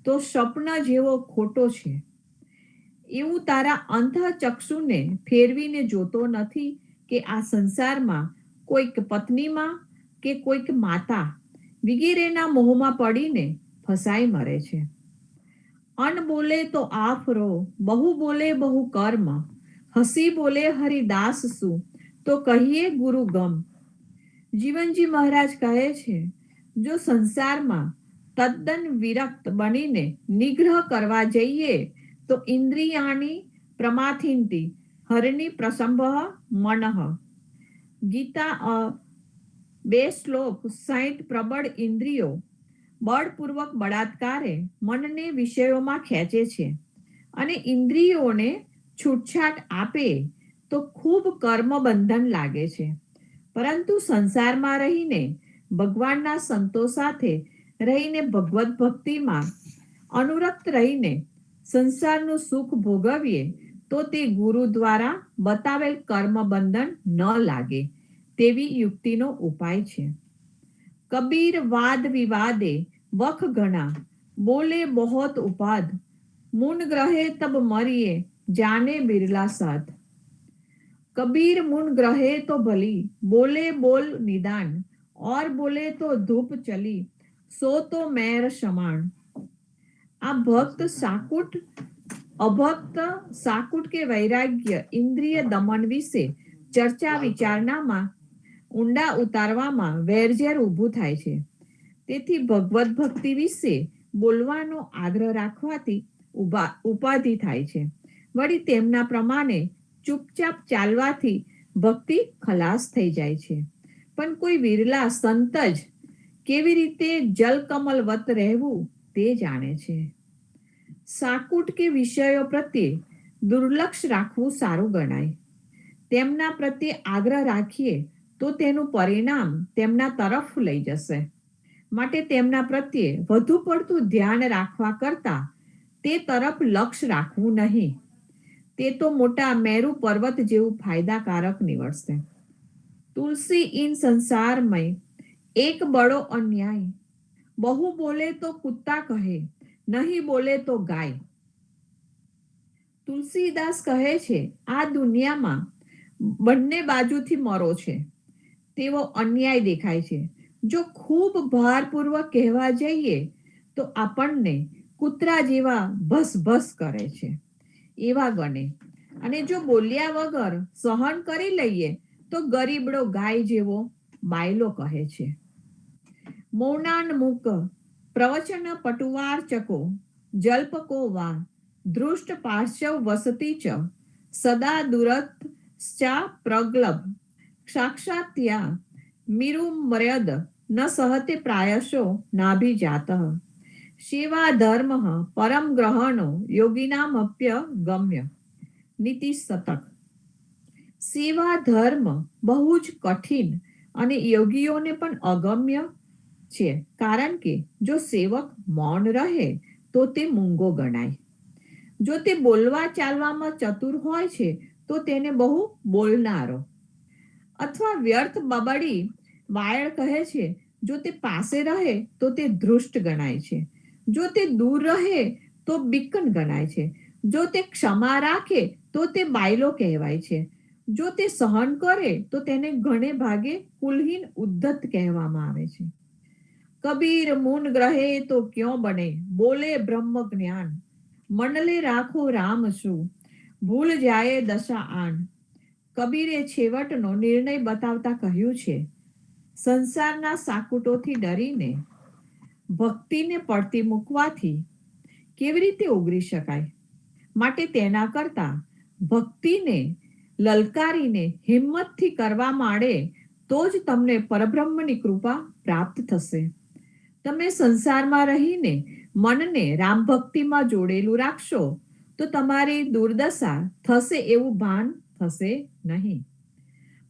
તો સ્વપ્ન જેવો ખોટો છે. એવું તારા અંતઃચક્ષુને ફેરવીને જોતો નથી કે આ સંસારમાં કોઈક પત્નીમાં કે કોઈક માતા વગેરેના મોહમાં પડીને ફસાઈ મરે છે. અન બોલે તો આફરો, બહુ બોલે બહુ કર્મ, હસી બોલે હરિદાસ શું, તો કહીએ ગુરુ ગમ. જીવનજી મહારાજ કહે છે, જો સંસારમાં તદ્દન વિરક્ત બનીને નિગ્રહ કરવા જઈએ તો ઇન્દ્રિયાણી પ્રમાથિંતી હરિની પ્રસંભ મનઃ. ગીતા 2 શ્લોક 60. પ્રબળ ઇન્દ્રિયો બળપૂર્વક બળાત્કારે મનને વિષયોમાં ખેંચે છે, અને ઇન્દ્રિયોને છૂટછાટ આપે તો ખૂબ કર્મ બંધન લાગે છે. પરંતુ સંસારમાં રહીને ભગવાનના સંતો સાથે રહીને ભગવત ભક્તિમાં અનુરક્ત રહીને સંસારનું સુખ ભોગવીએ તો તે ગુરુ દ્વારા બતાવેલ કર્મ બંધન ન લાગે તેવી યુક્તિનો ઉપાય છે. કબીર વાદ વિવાદે વખ ઘણા, બોલે બહોત ઉપાદ, મુન ગ્રહે તબ મરીએ जाने बिरला साध। कबीर मुन ग्रहे तो भली, बोले बोल निदान, और बोले तो धूप चली, सो तो मैर समाण। आ भक्त साकुट અભક્ત સાકુટ કે વૈરાગ્ય ઇન્દ્રિય દમન વિશે ચર્ચા વિચારણામાં ઊંડા ઉતારવામાં વેરઝેર ઊભું થાય છે. તેથી ભગવત ભક્તિ વિશે બોલવાનો આગ્રહ રાખવાથી ઉપાધિ થાય છે. વળી તેમના પ્રમાણે ચૂપચાપ ચાલવાથી ભક્તિ ખલાસ થઈ જાય છે. પણ કોઈ વિરલા સંત જ કેવી રીતે જલકમલવત રહેવું તે જાણે છે. સાકુટ કે વિષયો પ્રત્યે દુર્લક્ષ રાખવું સારું ગણાય. તેમના પ્રત્યે આગ્રહ રાખીએ તો તેનું પરિણામ તેમના તરફ લઈ જશે. માટે તેમના પ્રત્યે વધુ પડતું ધ્યાન રાખવા કરતા તે તરફ લક્ષ્ય રાખવું નહીં. તે તો મોટા મેરુ પર્વત જેવું ફાયદાકારક નીવડશે. તુલસી ઇન સંસારમય એક બડો અન્યાય, બહુ બોલે તો કુત્તા કહે, નહીં બોલે તો ગાય. તુલસીદાસ કહે છે, આ દુનિયામાં બંને બાજુથી મરો છે તેવો અન્યાય દેખાય છે. જો ખૂબ ભારપૂર્વક કહેવા જઈએ તો આપણને કૂતરા જેવા ભસ ભસ કરે છે એવા ગણે, અને જો બોલ્યા વગર સહન કરી લઈએ તો ગરીબડો ગાય જેવો બાયલો કહે છે. મૌનાન મૂક પ્રવચન પટુવાર્ચકો, જલ્પકો વા ધૃષ્ટ પાર્શ્વ વસતી ચ, સદા દુરત્ચા પ્રગલભ સાક્ષાત્યા મિરુમર્યદ ન સહતે પ્રાયશો નાભિજાતઃ. સેવા ધર્મ પરમ ગ્રહણો યોગિનામપ્ય ગમ્ય. નીતિ શતક. સેવા ધર્મ બહુ જ કઠિન અને યોગીઓને પણ અગમ્ય છે, કારણ કે જો સેવક મૌન રહે તો તે મૂંગો ગણાય. જો તે બોલવા ચાલવામાં ચતુર હોય છે તો તેને બહુ બોલનારો, અથવા વ્યર્થ બબડી વાયળ કહે છે, જો તે પાસે રહે તો તે ધૃષ્ટ ગણાય છે. જો તે દૂર રહે તો બિકન ગણાય છે. જો તે ક્ષમા રાખે તો તે બાયલો કહેવાય છે. જો તે સહન કરે તો તેને ઘણે ભાગે કુલહીન ઉદ્ધત કહેવામાં આવે છે. કબીર મુન ગ્રહે તો ક્યો બને, બોલે બ્રહ્મ જ્ઞાન, મનલે રાખો રામ શું, ભૂલ જાય દશા આન. કબીરે છેવટનો નિર્ણય બતાવતા કહ્યું છે, સંસારના સાકુટોથી ડરીને ભક્તિને પડતી મૂકવાથી કેવી રીતે ઉગરી શકાય. માટે તેના કરતા ભક્તિને લલકારીને હિંમતથી કરવા માંડે તો જ તમને પરબ્રહ્મની કૃપા પ્રાપ્ત થશે. તમે સંસારમાં રહીને મનને રામ ભક્તિમાં જોડેલું રાખશો તો તમારી દુર્દશા થશે એવું ભાન થશે નહીં.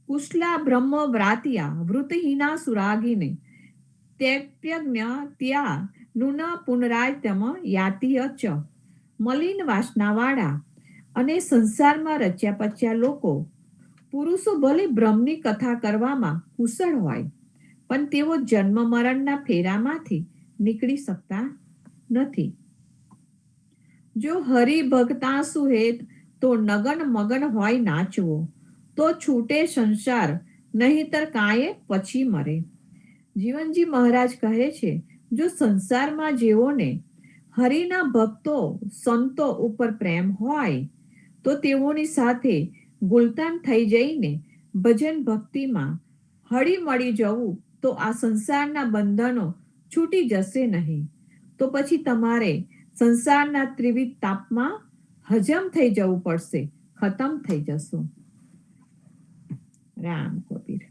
કુશલા બ્રહ્મ વ્રાત્યા વૃતહીના સુરાગીને ત્યપ્યજ્ઞ ત્યા નુન પુનરાયતમ યાતિય ચ. મલિન વાસનાવાળા અને સંસારમાં રચ્યા પચ્યા લોકો, પુરુષો ભલે બ્રહ્મની કથા કરવામાં કુશળ હોય, પણ તેઓ જન્મ મરણના ફેરામાંથી નીકળી શકતા નથી. જો હરિભક્તા સુહેત તો નગન મગન હોય નાચવો, તો છૂટે સંસાર નહીંતર કાંયે પછી મરે. જીવનજી મહારાજ કહે છે, જો સંસારમાં જેઓને હરિના ભક્તો સંતો ઉપર પ્રેમ હોય તો તેઓની સાથે ગુલતાન થઈ જઈને ભજન ભક્તિમાં હળી મળી જવું તો આ સંસારના બંધનો છૂટી જશે નહીં. તો પછી તમારે સંસારના ત્રિવિધ તાપમાં હજમ થઈ જવું પડશે, ખતમ થઈ જશો. રામ કબીર.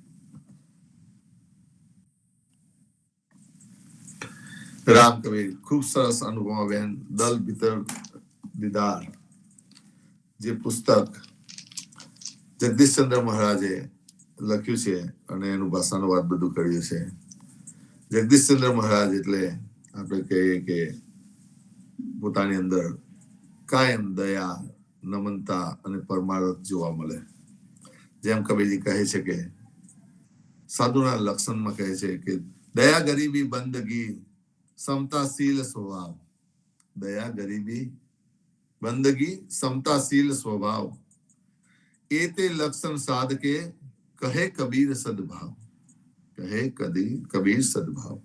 રામ કબીર. ખૂબ સરસ અનુભવ બેન. દલ ભીતર દીદાર જે પુસ્તક જગદીશચંદ્ર મહારાજે લખ્યું છે અને એનું ભાષાનુવાદ બધું કર્યું છે. જગદીશચંદ્ર મહારાજ એટલે આપણે કહીએ કે પોતાની અંદર કાયમ દયા, નમનતા અને પરમાર્થ જોવા મળે. જેમ કબીરજી કહે છે કે સાધુના લક્ષણમાં કહે છે કે દયા ગરીબી બંદગી સમતાશીલ સ્વભાવ. દયા ગરીબી બંદગી સમતાશીલ સ્વભાવ, એ તે લક્ષણ સાધકે, કહે કબીર સદભાવ. કહે કબીર સદભાવ.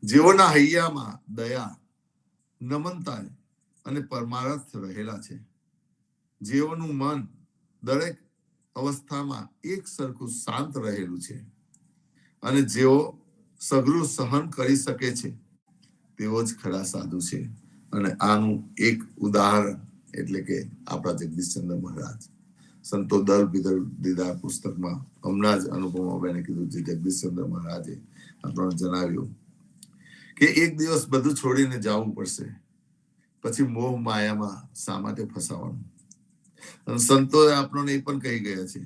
જેઓના હૈયામાં દયા, નમનતા અને પરમાર્થ રહેલા છે, જેઓનું મન દરેક અવસ્થામાં એક સરખું શાંત રહેલું છે, અને જેઓ સઘળું સહન કરી શકે છે, તેઓ જ ખરા સાધુ છે. અને આનું એક ઉદાહરણ એટલે કે આપણા જગદીશચંદ્ર મહારાજ. સંતો દલ ભીતર દીદાર પુસ્તકમાં હમણાં જ અનુપમા બેને કીધું, જે જગદીશચંદ્ર મહારાજે આપણને જણાવ્યું કે એક દિવસ બધું છોડીને જવું પડશે, પછી મોહ માયામાં શા માટે ફસાવાનું. અને સંતોએ આપણને એ પણ કહી ગયા છે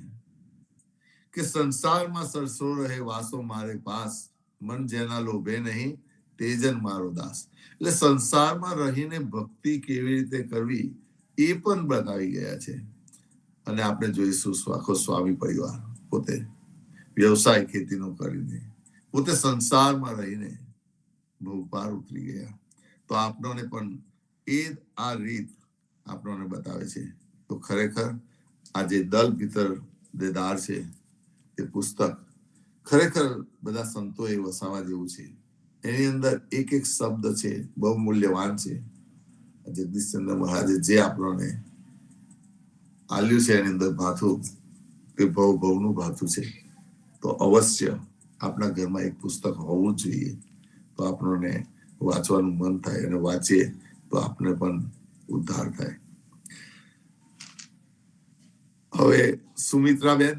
કે સંસારમાં સરસો રહે વાસો મારે પાસ, મન જેના લોભે નહીં તેજન મારો દાસ. એટલે સંસારમાં રહીને ભક્તિ કેવી રીતે કરવી એ પણ બતાવી ગયા છે. અને આપણે જોઈશું આખો સ્વામી પરિવાર પોતે વ્યવસાય ખેતીનો કરીને પોતે સંસારમાં રહીને બહુ પાર ઉતરી ગયા. તો આપણને પણ એ આ રીત આપણને બતાવે છે. તો ખરેખર આ જે દલ ભીતર દેદાર છે તે પુસ્તક ખરેખર બધા સંતોએ વસાવા જેવું છે. એની અંદર એક એક શબ્દ છે બહુ મૂલ્યવાન છે. જગદીશચંદ્ર મહારાજે જે આપણને આલ્યું છે એની અંદર ભાથું તે ભવનું ભાથું છે. તો અવશ્ય આપણા ઘરમાં એક પુસ્તક હોવું જોઈએ, તો આપણને વાંચવાનું મન થાય, અને વાંચીએ તો આપણે પણ ઉદ્ધાર થાય. હવે સુમિત્રાબેન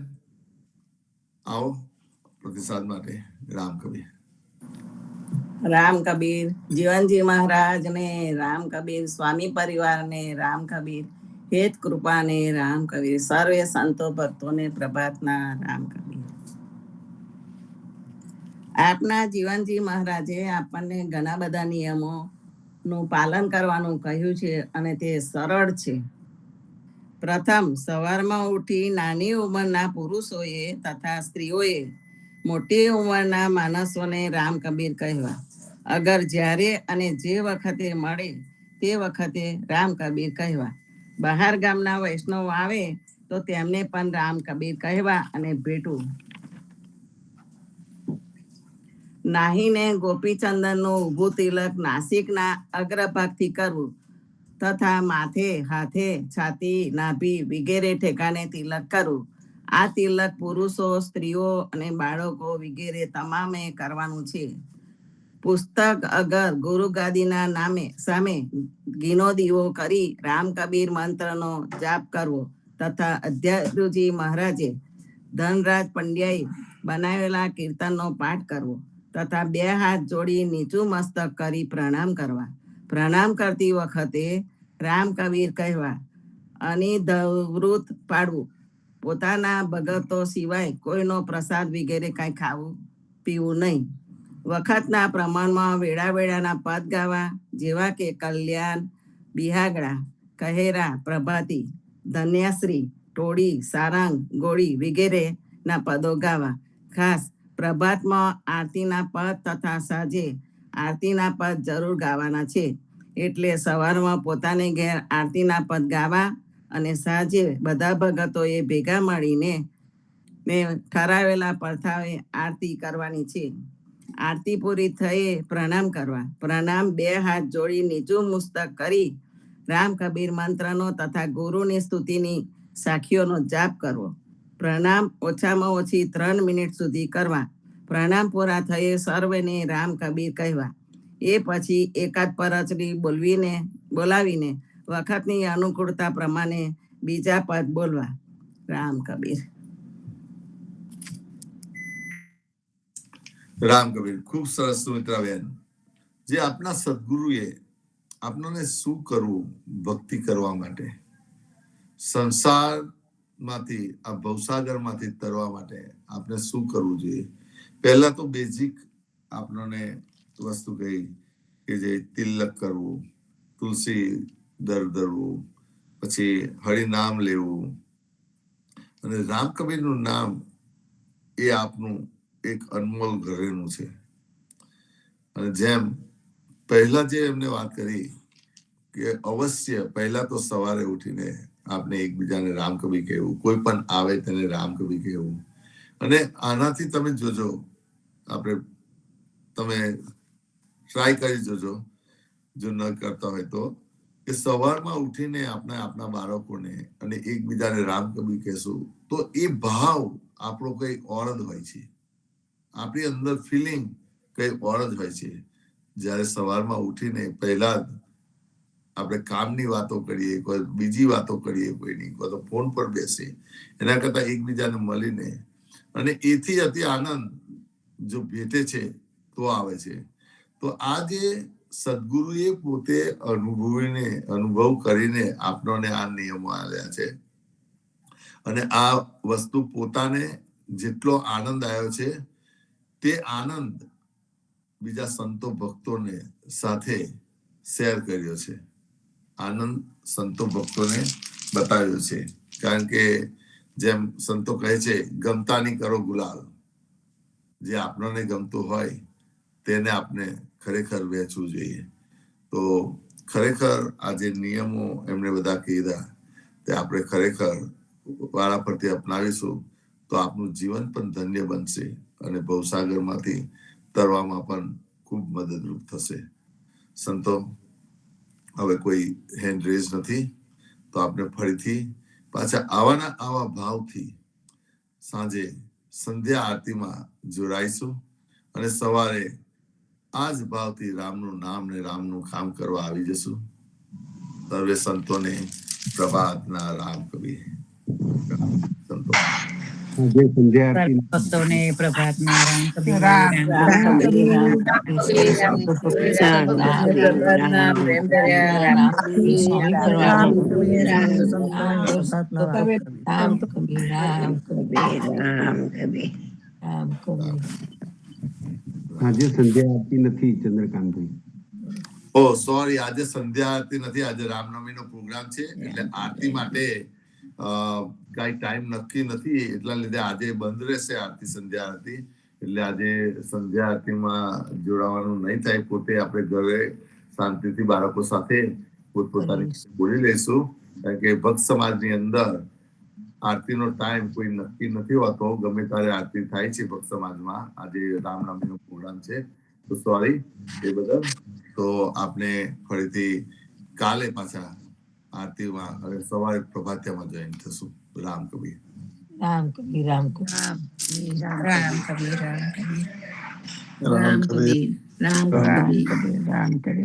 આવો પ્રતિસાદ માટે. રામ કબીર. રામ કબીર. જીવનજી મહારાજ ને રામ કબીર, સ્વામી પરિવાર ને રામ કબીર, હેત કૃપા ને રામ કબીર, સર્વે સંતો ભક્તોને પ્રભાતના રામ કબીર. આપના જીવનજી મહારાજે આપણને ઘણા બધા નિયમોનું પાલન કરવાનું કહ્યું છે, અને તે સરળ છે. પ્રથમ, સવારમાં ઉઠી નાની ઉંમરના પુરુષોએ તથા સ્ત્રીઓએ મોટી ઉંમરના માણસોને રામ કબીર કહેવા. અગર જ્યારે અને જે વખતે મળે તે વખતે રામ કબીર કહેવા. બહાર ગામના વૈષ્ણવ આવે તો તેમને પણ રામ કબીર કહેવા અને ભેટવું. નાહીને ગોપીચંદનનું ઊભું તિલક નાસિકના અગ્રભાગથી કરવું, તથા માથે, હાથે, છાતી, નાભી વગેરે ઠેકાણે તિલક કરવું. આ તિલક પુરુષો, સ્ત્રીઓ અને બાળકો વગેરે તમામે કરવાનું છે. પુસ્તક અગર ગુરુ ગાદીના નામે સામે ઘીનો દીવો કરી રામ કબીર મંત્રનો જાપ કરવો, તથા અધ્યાત્મજી મહારાજે ધનરાજ પંડ્યાએ બનાવેલા કીર્તનનો પાઠ કરવો, તથા બે હાથ જોડી નીચું મસ્તક કરી પ્રણામ કરવા. પ્રણામ કરતી વખતે રામ કબીર કહેવા. અનિધવૃત પાડવું. પોતાના ભગતો સિવાય કોઈનો પ્રસાદ વગેરે કાંઈ ખાવું પીવું નહીં. વખતના પ્રમાણમાં વેળાના પદ ગાવા, જેવા કે કલ્યાણ, બિહાગડા, કહેરા, પ્રભાતી, ધન્યાશ્રી, ટોળી, સારંગ, ગોળી વગેરેના પદો ગાવા. ખાસ પ્રભાતમાં આરતીના પદ તથા સાંજે આરતીના પદ જરૂર ગાવાના છે. એટલે સવારમાં પોતાને ઘેર આરતીના પદ ગાવા, અને સાંજે બધા ભગતોએ ભેગા મળીને ઠરાવેલા પડથાએ આરતી કરવાની છે. આરતી પૂરી થયે પ્રણામ કરવા. પ્રણામ બે હાથ જોડી નીચું મસ્તક કરી રામ કબીર મંત્રનો તથા ગુરુની સ્તુતિની સાખીઓનો જાપ કરવો. પ્રણામ ઓછામાં ઓછી 3 મિનિટ સુધી કરવા. પ્રણામ પૂરા થયે સર્વને રામ કબીર કહેવા. એ પછી એકાદ પરચડી બોલાવીને વખતની અનુકૂળતા પ્રમાણે બીજા પદ બોલવા. રામ કબીર. રામ કબીર. ખૂબ સરસ સુમિત્રાબેન. જે આપના સદગુરુએ આપણને શું કરવું ભક્તિ કરવા માટે, સંસારમાંથી આ ભવસાગરમાંથી તરવા માટે આપણે શું કરવું જોઈએ. પહેલા તો બેઝિક આપણને વસ્તુ કહી કે જે તિલક કરવું, તુલસી ધરવું, પછી હરિનામ લેવું, અને રામ કબીરનું નામ એ આપનું એક અનમોલ ઘરેણું છે. અને જેમ પહેલા જે એમને વાત કરી કે અવશ્ય પહેલા તો સવારે ઉઠીને આપણે એકબીજાને રામકવિ કહેવું, કોઈ પણ આવે તેને રામકવિ કહેવું. અને આનાથી તમે જોજો, તમે ટ્રાય કરી જોજો જો ન કરતા હોય તો, કે સવારમાં ઉઠીને આપણે આપણા બાળકોને અને એકબીજાને રામકવિ કહેશું તો એ ભાવ આપણો કઈ ઓર જ હોય છે, આપણી અંદર ફિલિંગ કઈ ઓર જ હોય છે. જ્યારે સવારમાં ઉઠીને પહેલા જ આપણે કામની વાતો કરીએ, કોઈ બીજી વાતો કરીએ, કોઈની કોઈ તો ફોન પર બેસીએ, એના કરતા એકબીજાને મળીને અને એથી અતિ આનંદ જો ભેટે છે તો આવે છે. તો આ જે સદગુરુએ પોતે અનુભવ કરીને આપણને આ નિયમો આપ્યા છે, અને આ વસ્તુ પોતાને જેટલો આનંદ આવ્યો છે તે આનંદ બીજા સંતો ભક્તોને સાથે શેર કર્યો છે, આનંદ સંતો ભક્તોને બતાવ્યો છે. કારણ કે જેમ સંતો કહે છે, ગમતાની કરો ગુલાલ. જે આપણને ગમતું હોય તેને આપણે ખરેખર વેચવું જોઈએ. તો ખરેખર આ જે નિયમો એમણે બધા કીધા તે આપણે ખરેખર વાળા પરથી અપનાવીશું તો આપણું જીવન પણ ધન્ય બનશે અને ભવસાગરમાંથી તરવામાં પણ ખૂબ મદદરૂપ થશે. સંતો, હવે કોઈ હેન્ડ રેઝ નથી, તો આપણે ફરીથી પાછા આવા ભાવથી સાંજે સંધ્યા આરતીમાં જોડાઈશું અને સવારે આ જ ભાવથી રામનું નામ ને રામનું કામ કરવા આવી જશું. સર્વે સંતોને પ્રભાતના રામકવિ. સંતો ભક્તોને પ્રભાતના રામકવિ આજે સંધ્યા આરતી નથી ચંદ્રકાંતભાઈ. ઓ સોરી, આજે સંધ્યા આરતી નથી, આજે રામનવમી નો પ્રોગ્રામ છે એટલે આરતી માટે કઈ ટાઈમ નક્કી નથી, એટલા લીધે આજે બંધ રહેશે આરતી, સંધ્યા આરતી. એટલે આજે સંધ્યા આરતીમાં જોડાવાનું નહીં થાય. પોતે આપણે ઘરે શાંતિથી બાળકો સાથે પોતપોતાની બોલી લઈશું. કારણ કે ભક્ત સમાજની અંદર આરતીનો ટાઈમ કોઈ નક્કી નથી હોતો, ગમે ત્યારે આરતી થાય છે ભક્ત સમાજમાં. આજે રામનવમીનો પ્રોગ્રામ છે તો સોરી એ બદલ. તો આપણે ફરીથી કાલે પાછા આરતીમાં અને સવારે પ્રભાતિયામાં જોઈન થશું. રામકવિ રામકવિ રામકવિ રામકવિ રામકવિ રામકવિ રામકવિ રામકવિ.